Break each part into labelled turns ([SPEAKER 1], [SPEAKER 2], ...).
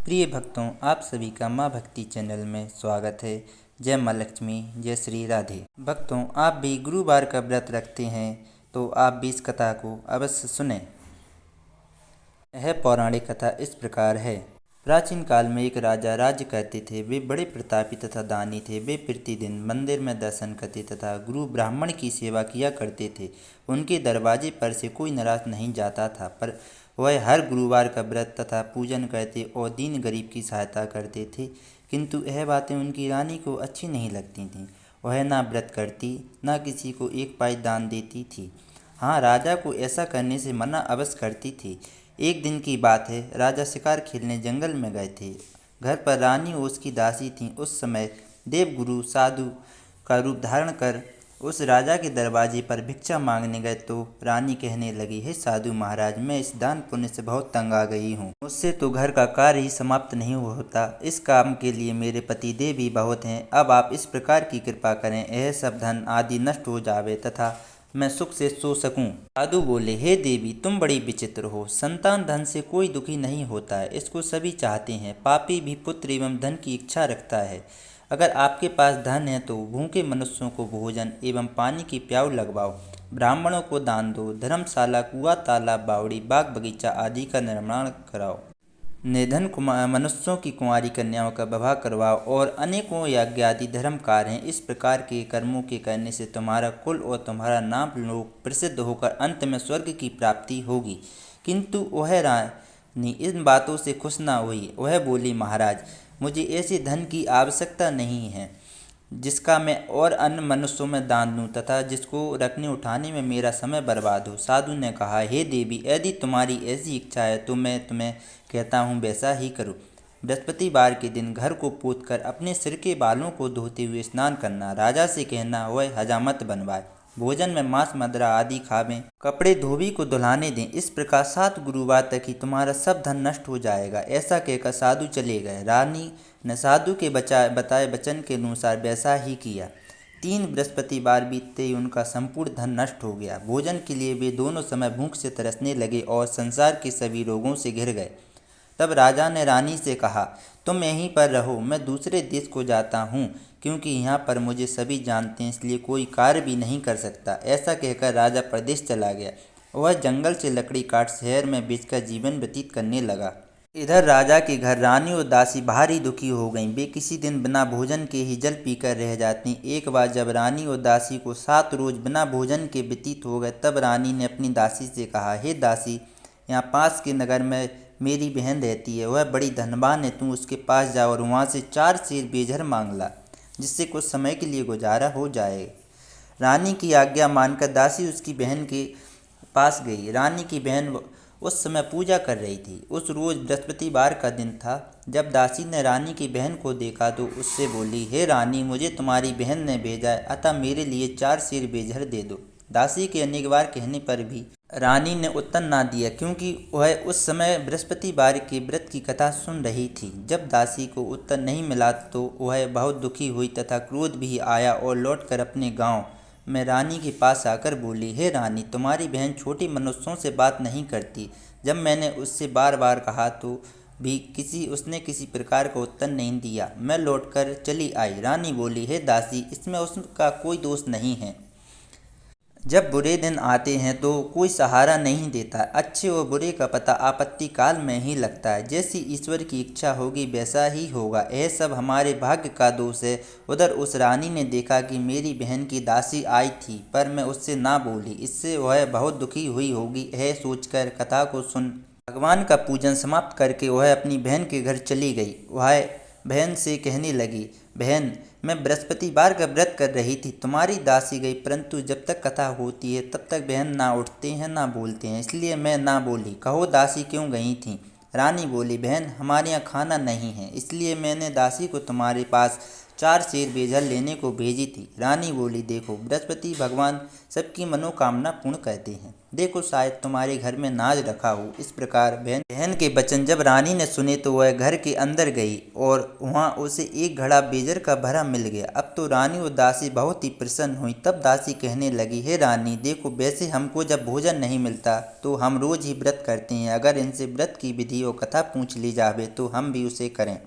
[SPEAKER 1] प्रिय भक्तों, आप सभी का माँ भक्ति चैनल में स्वागत है। जय माँ लक्ष्मी, जय श्री राधे। भक्तों, आप भी गुरुवार का व्रत रखते हैं तो आप भी इस कथा को अवश्य सुनें। यह पौराणिक कथा इस प्रकार है। प्राचीन काल में एक राजा राज्य करते थे। वे बड़े प्रतापी तथा दानी थे। वे प्रतिदिन मंदिर में दर्शन करते तथा गुरु ब्राह्मण की सेवा किया करते थे। उनके दरवाजे पर से कोई नाराज नहीं जाता था, पर वह हर गुरुवार का व्रत तथा पूजन करते और दीन गरीब की सहायता करते थे। किंतु यह बातें उनकी रानी को अच्छी नहीं लगती थीं। वह ना व्रत करती, ना किसी को एक पाई दान देती थी। हाँ, राजा को ऐसा करने से मना अवश्य करती थी। एक दिन की बात है, राजा शिकार खेलने जंगल में गए थे। घर पर रानी और उसकी दासी थीं। उस समय देवगुरु साधु का रूप धारण कर उस राजा के दरवाजे पर भिक्षा मांगने गए तो रानी कहने लगी, हे साधु महाराज, मैं इस दान पुण्य से बहुत तंग आ गई हूँ। मुझसे तो घर का कार्य ही समाप्त नहीं होता। इस काम के लिए मेरे पति देव भी बहुत हैं। अब आप इस प्रकार की कृपा करें, यह सब धन आदि नष्ट हो जावे तथा मैं सुख से सो सकूं। साधु बोले, हे देवी, तुम बड़ी विचित्र हो। संतान धन से कोई दुखी नहीं होता है, इसको सभी चाहते हैं। पापी भी पुत्र एवं धन की इच्छा रखता है। अगर आपके पास धन है तो भूखे मनुष्यों को भोजन एवं पानी की प्याऊ लगवाओ, ब्राह्मणों को दान दो, धर्मशाला, कुआं, तालाब, बावड़ी, बाग बगीचा आदि का निर्माण कराओ, निर्धन मनुष्यों की कुंवारी कन्याओं का विवाह करवाओ और अनेकों यज्ञ आदि धर्म कार्य हैं। इस प्रकार के कर्मों के करने से तुम्हारा कुल और तुम्हारा नाम लोक प्रसिद्ध होकर अंत में स्वर्ग की प्राप्ति होगी। किंतु वह रानी इन बातों से खुश न हुई। वह बोली, महाराज, मुझे ऐसे धन की आवश्यकता नहीं है जिसका मैं और अन्य मनुष्यों में दान दूं तथा जिसको रखने उठाने में मेरा समय बर्बाद हो। साधु ने कहा, हे देवी, यदि तुम्हारी ऐसी इच्छा है तो मैं तुम्हें कहता हूँ वैसा ही करो। बृहस्पतिवार के दिन घर को पोत कर अपने सिर के बालों को धोते हुए स्नान करना। राजा से कहना वह हजामत बनवाए, भोजन में मांस मदिरा आदि खावें, कपड़े धोबी को दुल्हाने दें। इस प्रकार 7 गुरुवार तक ही तुम्हारा सब धन नष्ट हो जाएगा। ऐसा कहकर साधु चले गए। रानी ने साधु के बताए वचन के अनुसार वैसा ही किया। 3 बृहस्पतिवार बीतते ही उनका संपूर्ण धन नष्ट हो गया। भोजन के लिए वे दोनों समय भूख से तरसने लगे और संसार के सभी रोगों से घिर गए। तब राजा ने रानी से कहा, तुम यहीं पर रहो, मैं दूसरे देश को जाता हूँ, क्योंकि यहाँ पर मुझे सभी जानते हैं, इसलिए कोई कार्य भी नहीं कर सकता। ऐसा कहकर राजा प्रदेश चला गया। वह जंगल से लकड़ी काट शहर में बेचकर जीवन व्यतीत करने लगा। इधर राजा के घर रानी और दासी भारी दुखी हो गईं। वे किसी दिन बिना भोजन के ही जल पीकर रह जाती। एक बार जब रानी और दासी को 7 रोज बिना भोजन के व्यतीत हो गए, तब रानी ने अपनी दासी से कहा, हे दासी, यहाँ पास के नगर में मेरी बहन रहती है। वह बड़ी धनवान है। तू उसके पास जा और वहाँ से 4 सेर बेझर मांग ला, जिससे कुछ समय के लिए गुजारा हो जाए। रानी की आज्ञा मानकर दासी उसकी बहन के पास गई। रानी की बहन उस समय पूजा कर रही थी। उस रोज बृहस्पतिवार का दिन था। जब दासी ने रानी की बहन को देखा तो उससे बोली, हे रानी, मुझे तुम्हारी बहन ने भेजा है, अतः मेरे लिए 4 सेर बेझर दे दो। दासी के अनेक बार कहने पर भी रानी ने उत्तर ना दिया, क्योंकि वह उस समय बृहस्पतिवार के व्रत की कथा सुन रही थी। जब दासी को उत्तर नहीं मिला तो वह बहुत दुखी हुई तथा क्रोध भी आया और लौटकर अपने गांव में रानी के पास आकर बोली, हे रानी, तुम्हारी बहन छोटे मनुष्यों से बात नहीं करती। जब मैंने उससे बार बार कहा तो भी उसने किसी प्रकार का उत्तर नहीं दिया। मैं लौटकर चली आई। रानी बोली, हे दासी, इसमें उसका कोई दोष नहीं है। जब बुरे दिन आते हैं तो कोई सहारा नहीं देता। अच्छे और बुरे का पता आपत्ति काल में ही लगता है। जैसी ईश्वर की इच्छा होगी वैसा ही होगा। यह सब हमारे भाग्य का दोष है। उधर उस रानी ने देखा कि मेरी बहन की दासी आई थी, पर मैं उससे ना बोली। इससे वह बहुत दुखी हुई होगी। यह सोचकर कथा को सुन भगवान का पूजन समाप्त करके वह अपनी बहन के घर चली गई। वह बहन से कहने लगी, बहन, मैं बृहस्पतिवार का व्रत कर रही थी, तुम्हारी दासी गई, परंतु जब तक कथा होती है तब तक बहन ना उठते हैं ना बोलते हैं, इसलिए मैं ना बोली। कहो दासी क्यों गई थी? रानी बोली, बहन, हमारे यहाँ खाना नहीं है, इसलिए मैंने दासी को तुम्हारे पास 4 सेर बेझर लेने को भेजी थी। रानी बोली, देखो, बृहस्पति भगवान सबकी मनोकामना पूर्ण करते हैं। देखो शायद तुम्हारे घर में नाज रखा हो। इस प्रकार बहन के वचन जब रानी ने सुने तो वह घर के अंदर गई और वहां उसे एक घड़ा बेजर का भरा मिल गया। अब तो रानी और दासी बहुत ही प्रसन्न हुई। तब दासी कहने लगी, हे रानी, देखो वैसे हमको जब भोजन नहीं मिलता तो हम रोज ही व्रत करते हैं। अगर इनसे व्रत की विधि और कथा पूछ ली जावे तो हम भी उसे करें।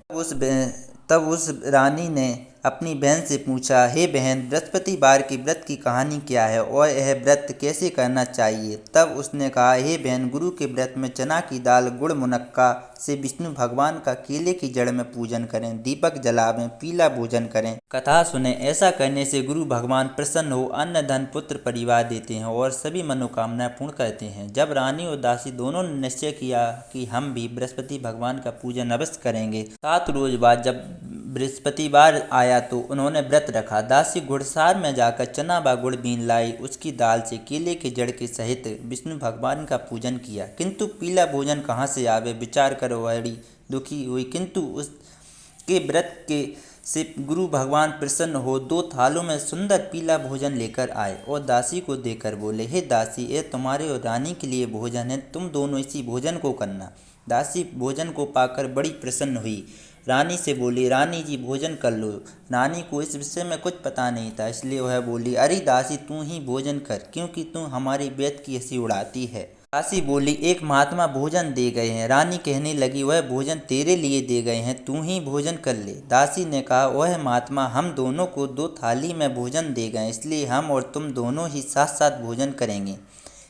[SPEAKER 1] तब उस रानी ने अपनी बहन से पूछा, हे बहन, बृहस्पतिवार के व्रत की कहानी क्या है और यह व्रत कैसे करना चाहिए? तब उसने कहा, हे बहन, गुरु के व्रत में चना की दाल, गुड़, मुनक्का से विष्णु भगवान का केले की जड़ में पूजन करें, दीपक जलावें, पीला भोजन करें, कथा सुने। ऐसा करने से गुरु भगवान प्रसन्न हो अन्न धन पुत्र परिवार देते हैं और सभी मनोकामनाएं पूर्ण करते हैं। जब रानी और दासी दोनों ने निश्चय किया कि हम भी बृहस्पति भगवान का पूजन अवश्य करेंगे। 7 रोज बाद जब बृहस्पतिवार आया तो उन्होंने व्रत रखा। दासी घुड़सार में जाकर चना व गुड़ बीन लाई, उसकी दाल से केले के जड़ के सहित विष्णु भगवान का पूजन किया। किंतु पीला भोजन कहाँ से आवे, विचार कर बड़ी दुखी हुई। किंतु उसके व्रत के से गुरु भगवान प्रसन्न हो 2 थालों में सुंदर पीला भोजन लेकर आए और दासी को देकर बोले, हे दासी, ये तुम्हारे और रानी के लिए भोजन है, तुम दोनों इसी भोजन को करना। दासी भोजन को पाकर बड़ी प्रसन्न हुई। रानी से बोली, रानी जी भोजन कर लो। रानी को इस विषय में कुछ पता नहीं था, इसलिए वह बोली, अरे दासी, तू ही भोजन कर, क्योंकि तू हमारी बेत की हंसी उड़ाती है। दासी बोली, एक महात्मा भोजन दे गए हैं। रानी कहने लगी, वह भोजन तेरे लिए दे गए हैं, तू ही भोजन कर ले। दासी ने कहा, वह महात्मा हम दोनों को 2 थाली में भोजन दे गए, इसलिए हम और तुम दोनों ही साथ साथ भोजन करेंगे।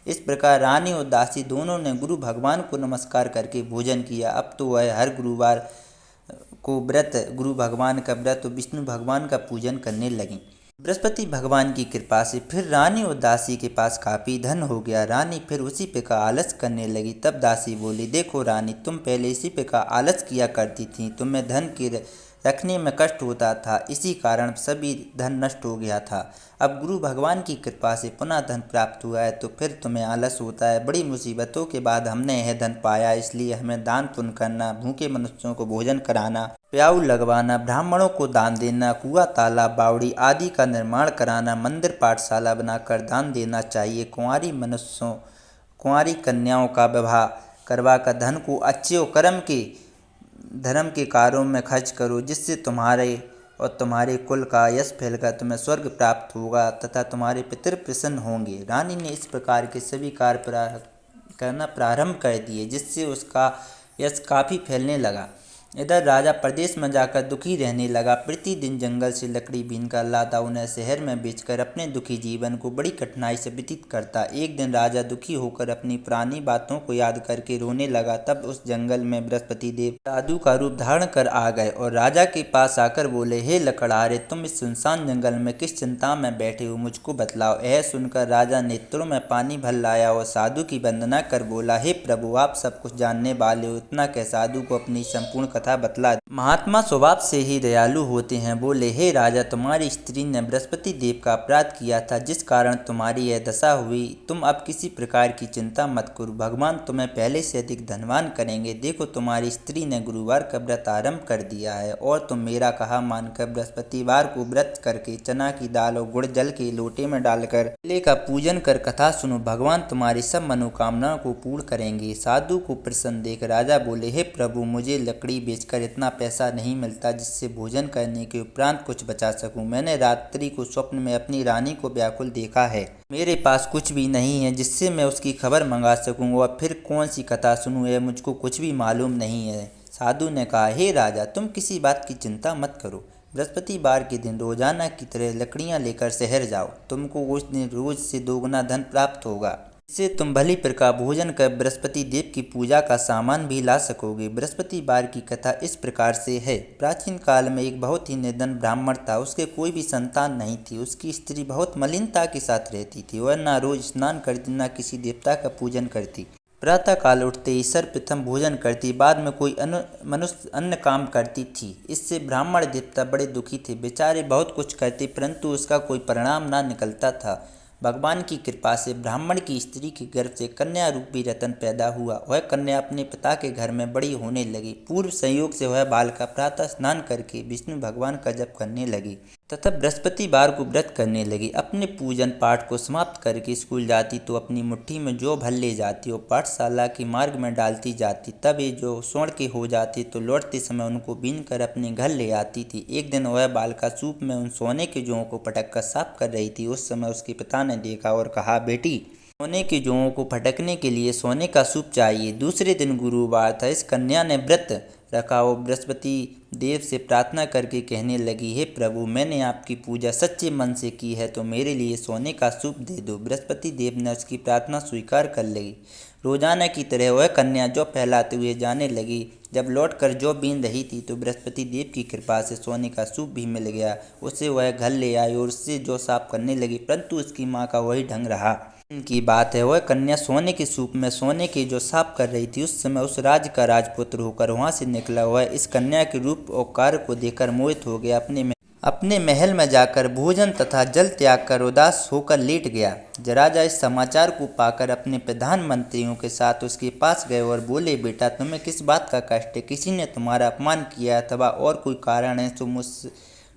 [SPEAKER 1] इस प्रकार रानी और दासी दोनों ने गुरु भगवान को नमस्कार करके भोजन किया। अब तो वह हर गुरुवार को गुरु भगवान का व्रत और विष्णु भगवान का पूजन करने लगी। बृहस्पति भगवान की कृपा से फिर रानी और दासी के पास काफ़ी धन हो गया। रानी फिर उसी पे का आलस करने लगी। तब दासी बोली, देखो रानी, तुम पहले इसी पे का आलस किया करती थी, तुम्हें धन के रखने में कष्ट होता था, इसी कारण सभी धन नष्ट हो गया था। अब गुरु भगवान की कृपा से पुनः धन प्राप्त हुआ है तो फिर तुम्हें आलस होता है। बड़ी मुसीबतों के बाद हमने यह धन पाया, इसलिए हमें दान पुण्य करना, भूखे मनुष्यों को भोजन कराना, प्याऊ लगवाना, ब्राह्मणों को दान देना, कुआं, तालाब, बावड़ी आदि का निर्माण कराना, मंदिर पाठशाला बनाकर दान देना चाहिए। कुंवारी कन्याओं का विवाह करवा कर धन को अच्छे और धर्म के कार्यों में खर्च करो, जिससे तुम्हारे और तुम्हारे कुल का यश फैलकर तुम्हें स्वर्ग प्राप्त होगा तथा तुम्हारे पितर प्रसन्न होंगे। रानी ने इस प्रकार के सभी कार्य करना प्रारंभ कर दिए, जिससे उसका यश काफ़ी फैलने लगा। इधर राजा प्रदेश में जाकर दुखी रहने लगा। प्रतिदिन जंगल से लकड़ी बीनकर लाता, उन्हें शहर में बेचकर अपने दुखी जीवन को बड़ी कठिनाई से व्यतीत करता। एक दिन राजा दुखी होकर अपनी पुरानी बातों को याद करके रोने लगा। तब उस जंगल में बृहस्पति देव साधु का रूप धारण कर आ गए और राजा के पास आकर बोले, हे लकड़हारे, तुम इस सुनसान जंगल में किस चिंता में बैठे हो, मुझको बतलाओ। यह सुनकर राजा नेत्रों में पानी भर लाया और साधु की वंदना कर बोला, हे प्रभु, आप सब कुछ जानने वाले हो। इतना कह साधु को अपनी संपूर्ण कथा बतला। महात्मा स्वभाव से ही दयालु होते हैं। बोले, हे राजा, तुम्हारी स्त्री ने बृहस्पति देव का अपराध किया था, जिस कारण तुम्हारी यह दशा हुई। तुम अब किसी प्रकार की चिंता मत करो, भगवान तुम्हें पहले से अधिक धनवान करेंगे। देखो, तुम्हारी स्त्री ने गुरुवार का व्रत आरंभ कर दिया है और तुम मेरा कहा मानकर बृहस्पतिवार को व्रत करके चना की दाल और गुड़ जल के लोटे में डालकर केले का पूजन कर कथा सुनो, भगवान तुम्हारी सब मनोकामनाओं को पूर्ण करेंगे। साधु को प्रसन्न देख राजा बोले, हे प्रभु, मुझे लकड़ी बेचकर इतना पैसा नहीं मिलता जिससे भोजन करने के उपरांत कुछ बचा सकूं। मैंने रात्रि को स्वप्न में अपनी रानी को व्याकुल देखा है। मेरे पास कुछ भी नहीं है जिससे मैं उसकी खबर मंगा सकूं और फिर कौन सी कथा सुनूं, यह मुझको कुछ भी मालूम नहीं है। साधु ने कहा, हे राजा, तुम किसी बात की चिंता मत करो। बृहस्पतिवार के दिन रोजाना की तरह लकड़ियां लेकर शहर जाओ, तुमको उस दिन रोज से 2 गुना धन प्राप्त होगा। इससे तुम भली प्रकार भोजन कर बृहस्पति देव की पूजा का सामान भी ला सकोगे। बृहस्पतिवार की कथा इस प्रकार से है। प्राचीन काल में एक बहुत ही निर्धन ब्राह्मण था। उसके कोई भी संतान नहीं थी। उसकी स्त्री बहुत मलिनता के साथ रहती थी। वह न रोज स्नान करती, न किसी देवता का पूजन करती। प्रातः काल उठते ही सर्वप्रथम भोजन करती, बाद में कोई मनुष्य अन्न काम करती थी। इससे ब्राह्मण देवता बड़े दुखी थे। बेचारे बहुत कुछ करते, परंतु उसका कोई परिणाम ना निकलता था। भगवान की कृपा से ब्राह्मण की स्त्री के गर्भ से कन्या रूपी रतन पैदा हुआ। वह कन्या अपने पिता के घर में बड़ी होने लगी। पूर्व संयोग से वह बालिका प्रातः स्नान करके विष्णु भगवान का जप करने लगी। तथा बृहस्पतिवार को व्रत करने लगी। अपने पूजन पाठ को समाप्त करके स्कूल जाती तो अपनी मुट्ठी में जौ भर ले जाती और पाठशाला के मार्ग में डालती जाती। तब ये जो स्वर्ण के हो जाती तो लौटते समय उनको बीन कर अपने घर ले आती थी। एक दिन वह बालिका सूप में उन सोने के जौं को पटक कर साफ कर रही थी। उस समय उसके पिता ने देखा और कहा, बेटी, सोने के जौं को फटकने के लिए सोने का सूप चाहिए। दूसरे दिन गुरुवार था। इस कन्या ने व्रत रखा और बृहस्पति देव से प्रार्थना करके कहने लगी, हे प्रभु, मैंने आपकी पूजा सच्चे मन से की है तो मेरे लिए सोने का सूप दे दो। बृहस्पति देव ने उसकी प्रार्थना स्वीकार कर ली। रोजाना की तरह वह कन्या जौ फैलाते हुए जाने लगी। जब लौटकर जौ बीन रही थी तो बृहस्पति देव की कृपा से सोने का सूप भी मिल गया। उसे वह घर ले आई और उससे जौ साफ करने लगी, परंतु उसकी माँ का वही ढंग रहा। की बात है, वह कन्या सोने के सूप में सोने की जो साफ कर रही थी। उस समय उस राज्य का राजपुत्र होकर वहां से निकला। वह इस कन्या के रूप और कार्य को देखकर मोहित हो गया। अपने महल में जाकर भोजन तथा जल त्याग कर उदास होकर लेट गया। राजा इस समाचार को पाकर अपने प्रधानमंत्रियों के साथ उसके पास गए और बोले, बेटा, तुम्हें किस बात का कष्ट है? किसी ने तुम्हारा अपमान किया अथवा और कोई कारण है तो मुझसे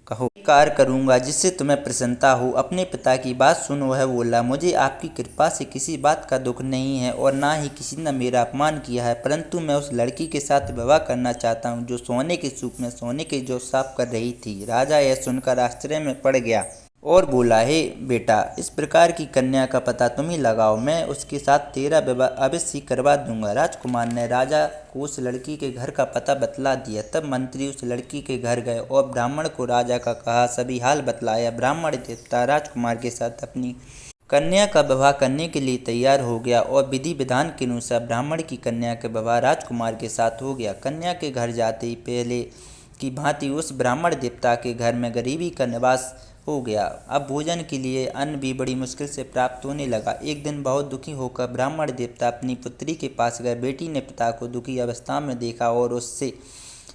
[SPEAKER 1] कहो, कार्य करूंगा जिससे तुम्हें प्रसन्नता हो। अपने पिता की बात सुन वह बोला, मुझे आपकी कृपा से किसी बात का दुख नहीं है और ना ही किसी ने मेरा अपमान किया है, परंतु मैं उस लड़की के साथ विवाह करना चाहता हूँ जो सोने के सूप में सोने के जौ साफ कर रही थी। राजा यह सुनकर आश्चर्य में पड़ गया और बोला, हे बेटा, इस प्रकार की कन्या का पता तुम ही लगाओ, मैं उसके साथ तेरा विवाह अवश्य करवा दूंगा। राजकुमार ने राजा को उस लड़की के घर का पता बतला दिया। तब मंत्री उस लड़की के घर गए और ब्राह्मण को राजा का कहा सभी हाल बतलाया। ब्राह्मण देवता राजकुमार के साथ अपनी कन्या का विवाह करने के लिए तैयार हो गया और विधि विधान के अनुसार ब्राह्मण की कन्या का विवाह राजकुमार के साथ हो गया। कन्या के घर जाते ही पहले की भांति उस ब्राह्मण देवता के घर में गरीबी का निवास हो गया। अब भोजन के लिए अन्न भी बड़ी मुश्किल से प्राप्त होने लगा। एक दिन बहुत दुखी होकर ब्राह्मण देवता अपनी पुत्री के पास गए। बेटी ने पिता को दुखी अवस्था में देखा और उससे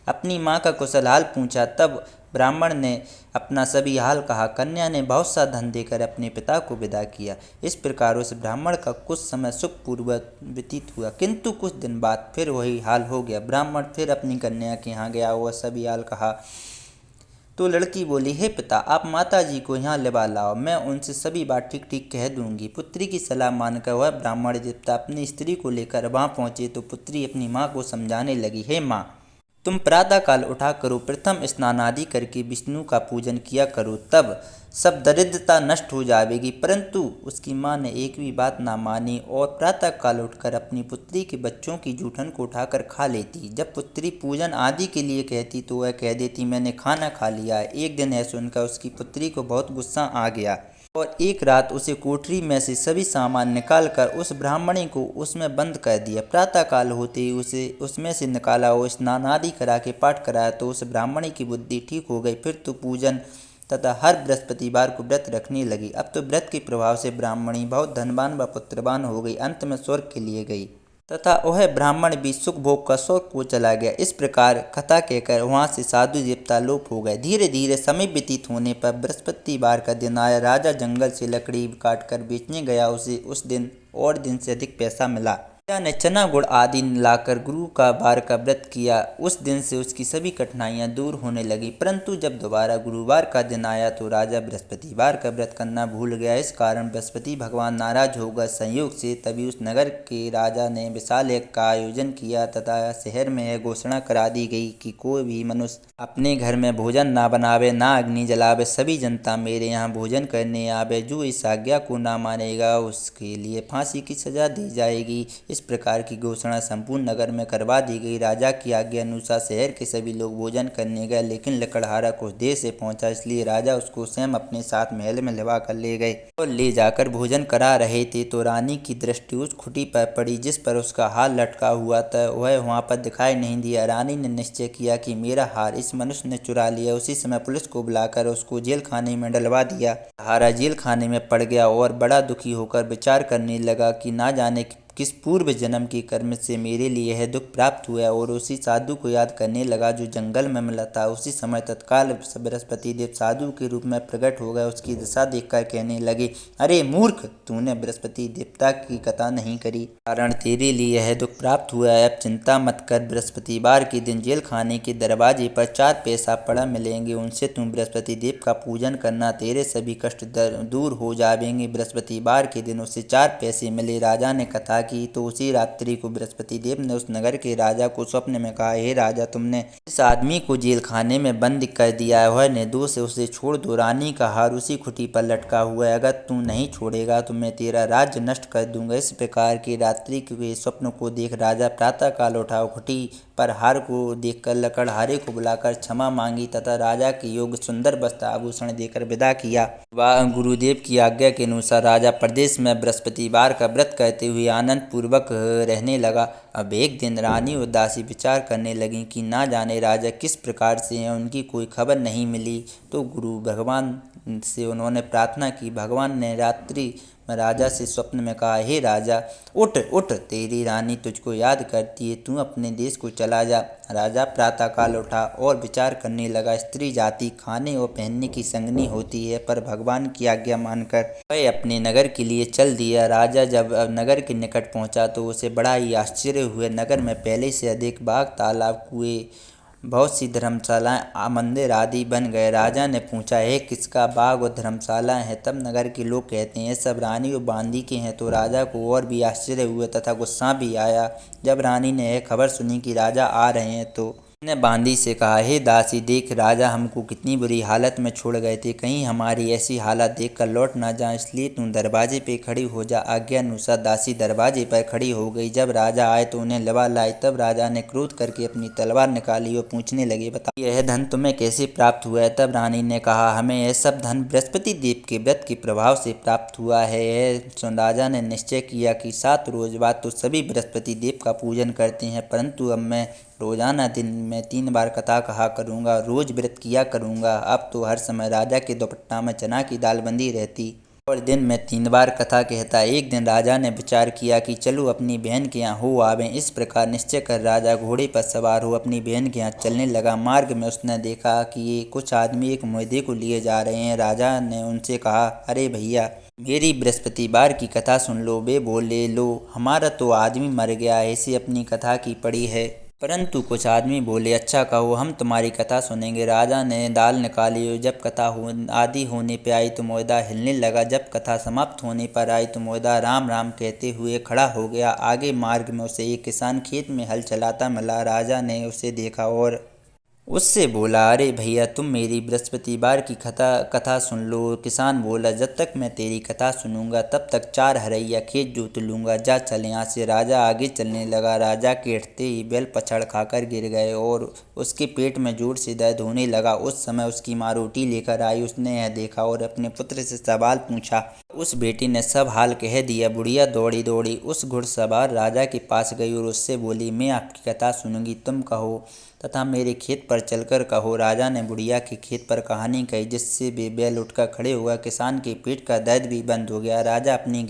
[SPEAKER 1] अपनी माँ का कुशल हाल पूछा। तब ब्राह्मण ने अपना सभी हाल कहा। कन्या ने बहुत सा धन देकर अपने पिता को विदा किया। इस प्रकार उस ब्राह्मण का कुछ समय सुखपूर्वक व्यतीत हुआ, किंतु कुछ दिन बाद फिर वही हाल हो गया। ब्राह्मण फिर अपनी कन्या के यहाँ गया और सभी हाल कहा तो लड़की बोली, हे पिता, आप माता जी को यहाँ लिवा लाओ, मैं उनसे सभी बात ठीक ठीक कह दूंगी। पुत्री की सलाह मानकर वह ब्राह्मण देवता अपनी स्त्री को लेकर वहाँ पहुँचे तो पुत्री अपनी माँ को समझाने लगी, हे माँ, तुम प्रातः काल उठा करो, प्रथम स्नान आदि करके विष्णु का पूजन किया करो, तब सब दरिद्रता नष्ट हो जाएगी। परंतु उसकी माँ ने एक भी बात ना मानी और प्रातः काल उठकर अपनी पुत्री के बच्चों की जूठन को उठाकर खा लेती। जब पुत्री पूजन आदि के लिए कहती तो वह कह देती, मैंने खाना खा लिया। एक दिन यह सुनकर उसकी पुत्री को बहुत गुस्सा आ गया और एक रात उसे कोठरी में से सभी सामान निकालकर उस ब्राह्मणी को उसमें बंद कर दिया। प्रातः काल होते ही उसे उसमें से निकाला और स्नान आदि करा के पाठ कराया तो उस ब्राह्मणी की बुद्धि ठीक हो गई। फिर तो पूजन तथा हर बृहस्पतिवार को व्रत रखने लगी। अब तो व्रत के प्रभाव से ब्राह्मणी बहुत धनवान व पुत्रवान हो गई। अंत में स्वर्ग के लिए गई तथा वह ब्राह्मण भी सुख भोग का स्वर्ग को चला गया। इस प्रकार कथा कहकर वहां से साधु देवता लोप हो गए। धीरे धीरे समय व्यतीत होने पर बृहस्पतिवार का दिन आया। राजा जंगल से लकड़ी काटकर बेचने गया। उसे उस दिन और दिन से अधिक पैसा मिला। राजा ने चना गुड़ आदि लाकर गुरु का वार का व्रत किया। उस दिन से उसकी सभी कठिनाइयां दूर होने लगी। परंतु जब दोबारा गुरुवार का दिन आया तो राजा बृहस्पतिवार का व्रत करना भूल गया। इस कारण बृहस्पति भगवान नाराज हो गए। संयोग से तभी उस नगर के राजा ने विशाल यज्ञ का आयोजन किया तथा शहर में यह घोषणा करा दी गई कि कोई भी मनुष्य अपने घर में भोजन ना बनावे, ना अग्नि जलावे, सभी जनता मेरे यहाँ भोजन करने आवे। जो इस आज्ञा को ना मानेगा उसके लिए फांसी की सजा दी जाएगी। इस प्रकार की घोषणा संपूर्ण नगर में करवा दी गई। राजा की आज्ञा अनुसार शहर के सभी लोग भोजन करने गए, लेकिन लकड़हारा कुछ देर से पहुंचा, इसलिए राजा उसको स्वयं अपने साथ महल में लिवा कर ले गए और ले जाकर भोजन करा रहे थे तो रानी की दृष्टि उस खुटी पर पड़ी जिस पर उसका हार लटका हुआ था। वह वहां पर दिखाई नहीं दिया। रानी ने निश्चय किया कि मेरा हार इस मनुष्य ने चुरा लिया। उसी समय पुलिस को बुलाकर उसको जेल खाने में डलवा दिया। हारा जेल खाने में पड़ गया और बड़ा दुखी होकर विचार करने लगा कि ना जाने किस पूर्व जन्म के कर्म से मेरे लिए यह दुख प्राप्त हुआ। और उसी साधु को याद करने लगा जो जंगल में मिला था। उसी समय तत्काल बृहस्पति देव साधु के रूप में प्रकट हो गए। उसकी दशा देखकर कहने लगे, अरे मूर्ख, तूने बृहस्पति देवता की कथा नहीं करी, कारण तेरे लिए यह दुख प्राप्त हुआ है। अब चिंता मत कर, बृहस्पतिवार के दिन जेल खाने के दरवाजे पर 4 पैसा पड़ा मिलेंगे, उनसे तुम बृहस्पति देव का पूजन करना, तेरे सभी कष्ट दूर हो जाएंगे। बृहस्पतिवार के दिन उसे 4 पैसे मिले। राजा ने कथा की तो उसी रात्रि को बृहस्पति देव ने उस नगर के राजा को स्वप्न में कहा, हे राजा, तुमने इस आदमी को जेल खाने में बंद कर दिया है, वह निर्दोष है, उसे छोड़ दो। रानी का हार उसी खुटी पर लटका हुआ है, अगर तू नहीं छोड़ेगा तो मैं तेरा राज्य नष्ट कर दूंगा। इस प्रकार की रात्रि के स्वप्न को देख राजा प्रातः काल उठा, खुटी पर हार को देखकर लकड़हारे को बुलाकर क्षमा मांगी तथा राजा के योग्य सुंदर वस्त्र आभूषण देकर विदा किया। वह गुरुदेव की आज्ञा के अनुसार राजा प्रदेश में बृहस्पतिवार का व्रत करते हुए आनंद पूर्वक रहने लगा। अब एक दिन रानी और दासी विचार करने लगी कि ना जाने राजा किस प्रकार से हैं, उनकी कोई खबर नहीं मिली। तो गुरु भगवान से उन्होंने प्रार्थना की। भगवान ने रात्रि में राजा से स्वप्न में कहा, हे राजा, उठ उठ, तेरी रानी तुझको याद करती है, तू अपने देश को चला जा। राजा प्रातःकाल उठा और विचार करने लगा, स्त्री जाति खाने और पहनने की संगनी होती है, पर भगवान की आज्ञा मानकर वह अपने नगर के लिए चल दिया। राजा जब नगर के निकट पहुंचा तो उसे बड़ा ही आश्चर्य हुआ। नगर में पहले से अधिक बाग, तालाब, कुएं, बहुत सी धर्मशालाएं, मंदिर आदि बन गए। राजा ने पूछा, है किसका बाग और धर्मशालाएं हैं? तब नगर के लोग कहते हैं, सब रानी और बांदी के हैं। तो राजा को और भी आश्चर्य हुआ तथा गुस्सा भी आया। जब रानी ने यह खबर सुनी कि राजा आ रहे हैं तो उसने बांदी से कहा, हे दासी, देख राजा हमको कितनी बुरी हालत में छोड़ गए थे, कहीं हमारी ऐसी हालत देखकर लौट ना जाए, इसलिए तू दरवाजे पे खड़ी हो जा। आज्ञा अनुसार दासी दरवाजे पर खड़ी हो गई। जब राजा आए तो उन्हें लवा लाई। तब राजा ने क्रोध करके अपनी तलवार निकाली और पूछने लगे, बता यह धन तुम्हें कैसे प्राप्त हुआ है? तब रानी ने कहा, हमें यह सब धन बृहस्पति देव के व्रत के प्रभाव से प्राप्त हुआ है। यह सुन राजा ने निश्चय किया कि 7 रोज बाद तो सभी बृहस्पति देव का पूजन करते हैं, परंतु अब मैं रोजाना दिन में 3 बार कथा कहा करूँगा, रोज व्रत किया करूँगा। अब तो हर समय राजा के दुपट्टा में चना की दाल बंधी रहती और दिन में 3 बार कथा कहता। एक दिन राजा ने विचार किया कि चलो अपनी बहन के यहाँ हो आवें। इस प्रकार निश्चय कर राजा घोड़े पर सवार हो अपनी बहन के यहाँ चलने लगा। मार्ग में उसने देखा कि ये कुछ आदमी एक मुएदे को लिए जा रहे हैं। राजा ने उनसे कहा, अरे भैया, मेरी बृहस्पतिवार की कथा सुन लो। वे बोले, लो, हमारा तो आदमी मर गया, ऐसी अपनी कथा की पड़ी है। परंतु कुछ आदमी बोले, अच्छा कहो, हम तुम्हारी कथा सुनेंगे। राजा ने दाल निकाली और जब कथा आदि होने पे आई तो मुएदा हिलने लगा। जब कथा समाप्त होने पर आई तो मुएदा राम राम कहते हुए खड़ा हो गया। आगे मार्ग में उसे एक किसान खेत में हल चलाता मिला। राजा ने उसे देखा और उससे बोला, अरे भैया, तुम मेरी बृहस्पतिवार की कथा सुन लो। किसान बोला, जब तक मैं तेरी कथा सुनूंगा तब तक 4 हरैया खेत जोत लूंगा, जा चल यहाँ से। राजा आगे चलने लगा। राजा के हटते ही बैल पछड़ खाकर गिर गए और उसके पेट में जोर से दर्द होने लगा। उस समय उसकी माँ रोटी लेकर आई। उसने यह देखा और अपने पुत्र से सवाल पूछा। उस बेटी ने सब हाल कह दिया। बुढ़िया दौड़ी दौड़ी उस घुड़सवार राजा के पास गई और उससे बोली, मैं आपकी कथा सुनूंगी, तुम कहो तथा मेरे खेत पर चलकर कहो। राजा ने बुढ़िया के खेत पर कहानी कही, जिससे वे बैल उठकर खड़े हुआ। किसान के पेट का दर्द भी बंद हो गया। राजा अपनी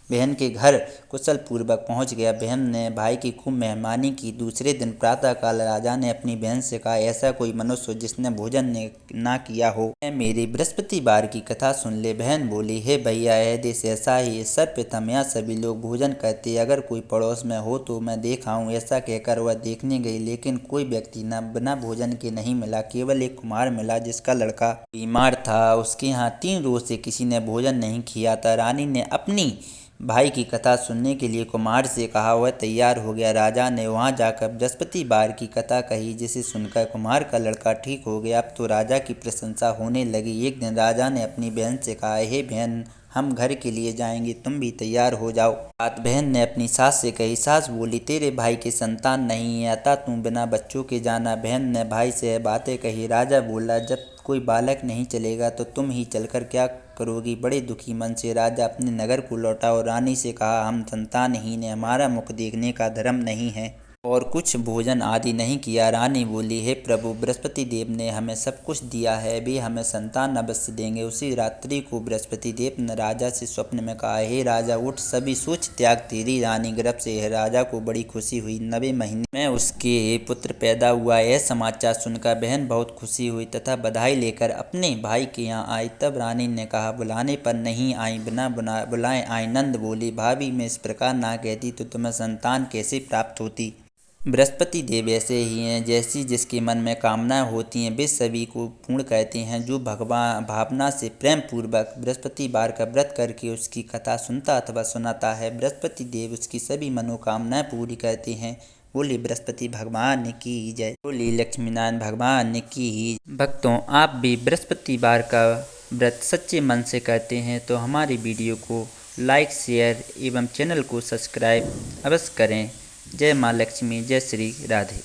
[SPEAKER 1] बहन के घर कुशल पूर्वक पहुंच गया। बहन ने भाई की खूब मेहमानी की। दूसरे दिन प्रातःकाल राजा ने अपनी बहन से कहा, ऐसा कोई मनुष्य जिसने भोजन ना किया हो, मेरी बृहस्पतिवार की कथा सुन ले। बहन बोली, हे भैया, यह देश ऐसा ही है, सर्वप्रथम यहाँ सभी लोग भोजन करते, अगर कोई पड़ोस में हो तो मैं देख आऊँ। ऐसा कहकर वह देखने गई, लेकिन कोई व्यक्ति बिना भोजन के नहीं मिला। केवल एक कुम्हार मिला जिसका लड़का बीमार था। उसके यहाँ 3 रोज से किसी ने भोजन नहीं किया था। रानी ने अपनी भाई की कथा सुनने के लिए कुम्हार से कहा। वह तैयार हो गया। राजा ने वहां जाकर बृहस्पतिवार की कथा कही, जिसे सुनकर कुम्हार का लड़का ठीक हो गया। अब तो राजा की प्रशंसा होने लगी। एक दिन राजा ने अपनी बहन से कहा, हे बहन, हम घर के लिए जाएंगे, तुम भी तैयार हो जाओ। बात बहन ने अपनी सास से कही। सास बोली, तेरे भाई की संतान नहीं है, अतः तू बिना बच्चों के जाना। बहन ने भाई से बातें कही। राजा बोला, जब कोई बालक नहीं चलेगा तो तुम ही चलकर क्या करोगी? बड़े दुखी मन से राजा अपने नगर को लौटा और रानी से कहा, हम संतानहीन हैं, हमारा मुख देखने का धर्म नहीं है। और कुछ भोजन आदि नहीं किया। रानी बोली, हे प्रभु, बृहस्पति देव ने हमें सब कुछ दिया है, वे हमें संतान अवश्य देंगे। उसी रात्रि को बृहस्पति देव ने राजा से स्वप्न में कहा, हे राजा, उठ, सभी सोच त्याग, तेरी रानी गर्भ से है। राजा को बड़ी खुशी हुई। 9वें महीने में उसके पुत्र पैदा हुआ। यह समाचार सुनकर बहन बहुत खुशी हुई तथा बधाई लेकर अपने भाई के यहाँ आई। तब रानी ने कहा, बुलाने पर नहीं आई, बिना बुलाए आई। नंद बोले, भाभी, मैं इस प्रकार ना कहती तो तुम्हें संतान कैसे प्राप्त होती। बृहस्पति देव ऐसे ही हैं, जैसी जिसके मन में कामनाएं होती हैं वे सभी को पूर्ण कहते हैं। जो भगवान भावना से प्रेम पूर्वक बृहस्पतिवार का व्रत करके उसकी कथा सुनता अथवा सुनाता है, बृहस्पति देव उसकी सभी मनोकामनाएं पूरी करते हैं। बोले बृहस्पति भगवान की जय। बोले लक्ष्मीनारायण भगवान की। भक्तों, आप भी बृहस्पतिवार का व्रत सच्चे मन से करते हैं तो हमारी वीडियो को लाइक, शेयर एवं चैनल को सब्सक्राइब अवश्य करें। जय माँ लक्ष्मी, जय श्री राधे।